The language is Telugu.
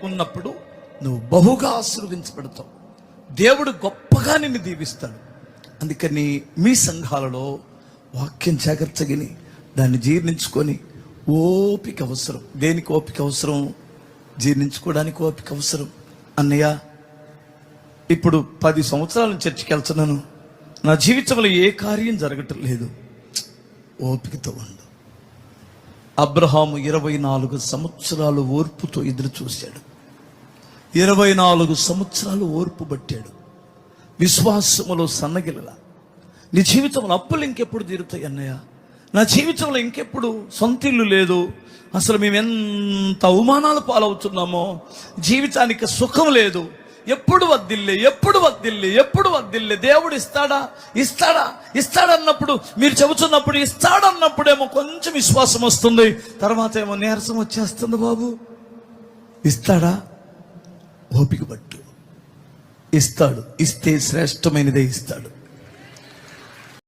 ఉన్నప్పుడు నువ్వు బహుగా ఆశీర్వదించబడతావు. దేవుడు గొప్పగా నిన్ను దీవిస్తాడు. అందుకని మీ సంఘాలలో వాక్యం జాగ్రత్తగా దాన్ని జీర్ణించుకొని, ఓపిక అవసరం. దేనికి ఓపిక అవసరం? జీర్ణించుకోవడానికి ఓపిక అవసరం. అన్నయ్య, ఇప్పుడు 10 సంవత్సరాల చర్చికి వెళ్తున్నాను, నా జీవితంలో ఏ కార్యం జరగటం లేదు. ఓపికతో ఉండు. అబ్రహాము 24 సంవత్సరాలు ఓర్పుతో ఎదురు చూశాడు. 24 సంవత్సరాలు ఓర్పు పట్టాడు. విశ్వాసములో సన్నగిలలా. నీ జీవితంలో అప్పులు ఇంకెప్పుడు తీరుతాయి అన్నయ్య? నా జీవితంలో ఇంకెప్పుడు సొంత ఇల్లు లేదు, అసలు మేము ఎంత అవమానాలు పాలవుతున్నామో, జీవితానికి సుఖం లేదు, ఎప్పుడు వద్దిల్లే, ఎప్పుడు వద్దిల్లే, ఎప్పుడు వద్దిల్లే. దేవుడు ఇస్తాడా ఇస్తాడా ఇస్తాడన్నప్పుడు, మీరు చెబుతున్నప్పుడు ఇస్తాడన్నప్పుడేమో కొంచెం విశ్వాసం వస్తుంది, తర్వాత ఏమో నీరసం వచ్చేస్తుంది. బాబు ఇస్తాడా? ఓపిక పట్టు. ఇస్తాడు. ఇస్తే శ్రేష్టమైనదే ఇస్తాడు.